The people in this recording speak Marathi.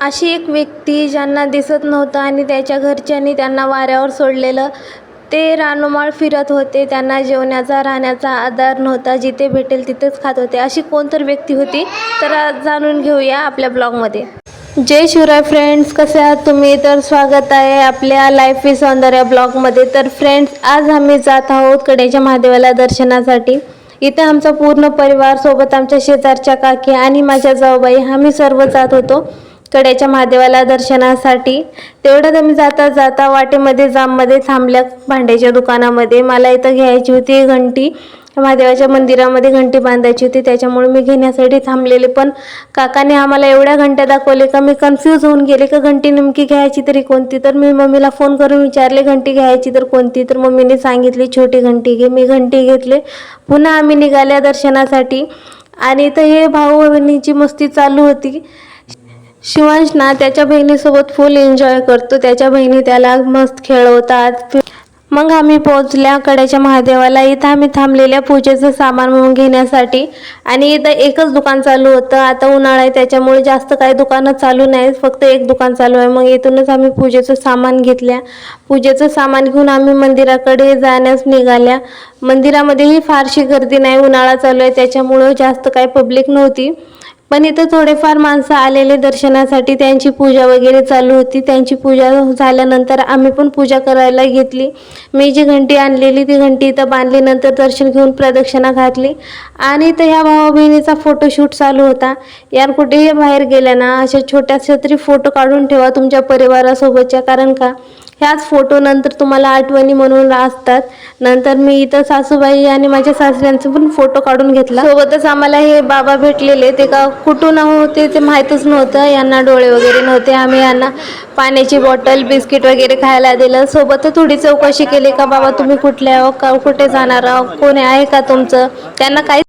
अशी एक व्यक्ती ज्यांना दिसत नव्हतं आणि त्याच्या घरच्यांनी त्यांना वाऱ्यावर सोडलेलं. ते रानोमाळ फिरत होते. त्यांना जेवण्याचा राहण्याचा आधार नव्हता. जिथे भेटेल तिथेच खात होते. अशी कोणतर व्यक्ती होती. तर आज जाणून घेऊया आपल्या ब्लॉगमध्ये. जय शिवराय फ्रेंड्स, कसे आहात तुम्ही? तर स्वागत आहे आपल्या लाईफ विथ सौंदर्य ब्लॉगमध्ये. तर फ्रेंड्स, आज आम्ही जात आहोत कडेच्या महादेवाला दर्शनासाठी. इथे आमचा पूर्ण परिवार, सोबत आमच्या शेजारच्या काकी आणि माझ्या जाऊबाई, आम्ही सर्व जात होतो कडेच्या महादेवाला दर्शनासाठी. तेवढ्यात आम्ही जाता जाता वाटेमध्ये जाममध्ये थांबल्या भांड्याच्या दुकानामध्ये. मला इथं घ्यायची होती घंटी. महादेवाच्या मंदिरामध्ये घंटी बांधायची होती, त्याच्यामुळे मी घेण्यासाठी थांबलेले. पण काकाने आम्हाला एवढ्या घंट्या दाखवले का मी कन्फ्यूज होऊन गेले का घंटी नेमकी घ्यायची तरी कोणती. तर मी मम्मीला फोन करून विचारले घंटी घ्यायची तर कोणती. तर मम्मीने सांगितली छोटी घंटी घे. मी घंटी घेतले. पुन्हा आम्ही निघाल्या दर्शनासाठी. आणि इथं हे भाऊ बहिणीची मस्ती चालू होती. शिवांश ना त्याच्या बहिणीसोबत फुल एन्जॉय करतो. त्याच्या बहिणी त्याला मस्त खेळवतात. मग आम्ही पोहोचल्या कडेच्या महादेवाला. इथं आम्ही थांबलेल्या पूजेचं सामान म्हणून घेण्यासाठी. आणि इथं एकच दुकान चालू होतं. आता उन्हाळा आहे त्याच्यामुळे जास्त काही दुकानं चालू नाहीत, फक्त एक दुकान चालू आहे. मग इथूनच आम्ही पूजेचं सामान घेतल्या. पूजेचं सामान घेऊन आम्ही मंदिराकडे जाण्यास निघाल्या. मंदिरामध्येही फारशी गर्दी नाही, उन्हाळा चालू आहे त्याच्यामुळं जास्त काही पब्लिक नव्हती. पण इथं थोडेफार माणसं आलेले दर्शनासाठी. त्यांची पूजा वगैरे चालू होती. त्यांची पूजा झाल्यानंतर आम्ही पण पूजा करायला घेतली. मी जी घंटी आणलेली ती घंटी इथं बांधली. नंतर दर्शन घेऊन प्रदक्षिणा घातली. आणि इथं ह्या भावा बहिणीचा फोटोशूट चालू होता. यार कुठेही बाहेर गेल्या ना अशा छोट्याशा तरी फोटो काढून ठेवा तुमच्या परिवारासोबतच्या, कारण का ह्याच फोटो नंतर तुम्हाला आठवणी म्हणून असतात. नंतर मी इथं सासूबाई आणि माझ्या सासऱ्यांचा पण फोटो काढून घेतला. सोबतच आम्हाला हे बाबा भेटलेले. ते का कुठून होते ते माहीतच नव्हतं. यांना डोळे वगैरे नव्हते. आम्ही यांना पाण्याची बॉटल, बिस्किट वगैरे खायला दिलं. सोबत थोडी चौकशी केली का बाबा तुम्ही कुठले आहो, का कुठे जाणार आहो, कोणी आहे का तुमचं. त्यांना काही